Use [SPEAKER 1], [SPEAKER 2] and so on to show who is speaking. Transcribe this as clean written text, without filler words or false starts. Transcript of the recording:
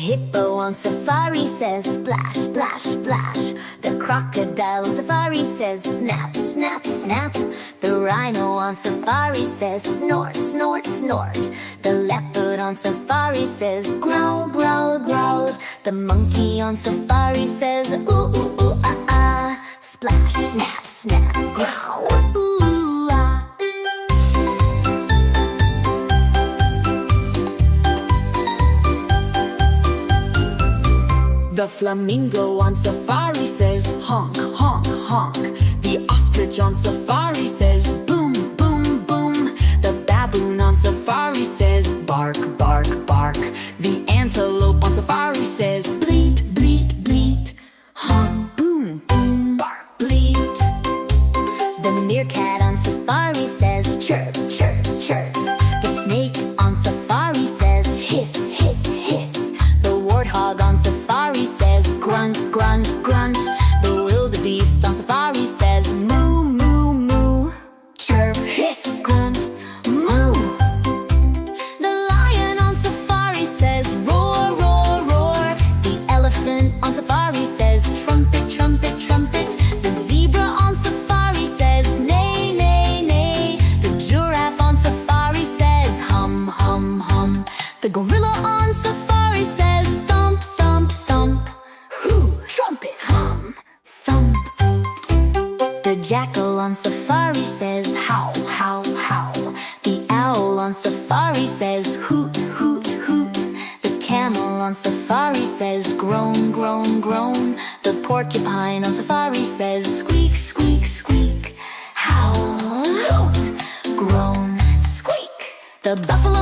[SPEAKER 1] hippo on safari says splash, splash, splash. The crocodile on safari says snap, snap, snap. The rhino on safari says snort, snort, snort. The leopard on safari says growl, growl, growl. The monkey on safari says ooh, ooh, ooh, ah, ah. Splash, snap, snap, growl, ooh, ah. The flamingo on safari says honk, honk, honk. The ostrich on safari says boom, boom, boom. The baboon on safari says bark, bark, bark. The antelope on safari says bleat, bleat, bleat. Honk, boom, boom, bark, bleat. The meerkat on safari says chirp, chirp, chirp. The snake on safari says hiss, hiss, hiss. The warthog on safari says grunt, grunt, grunt. The wildebeest on safari says moo, moo, moo. Chirp, hiss, grunt, moo. The lion on safari says roar, roar, roar. The elephant on safari says trumpet, trumpet, trumpet. The zebra on safari says neigh, neigh, neigh. The giraffe on safari says hum, hum, hum. The gorilla on safari says thump, thump, thump. Hoo, trumpet, hum, thump. The jackal on safari says howl, howl, howl. The owl on safari says hoot, hoot, hoot. The camel on safari says groan, groan, groan. The porcupine on safari says squeak, squeak, squeak. Howl, hoot, groan, squeak. The buffalo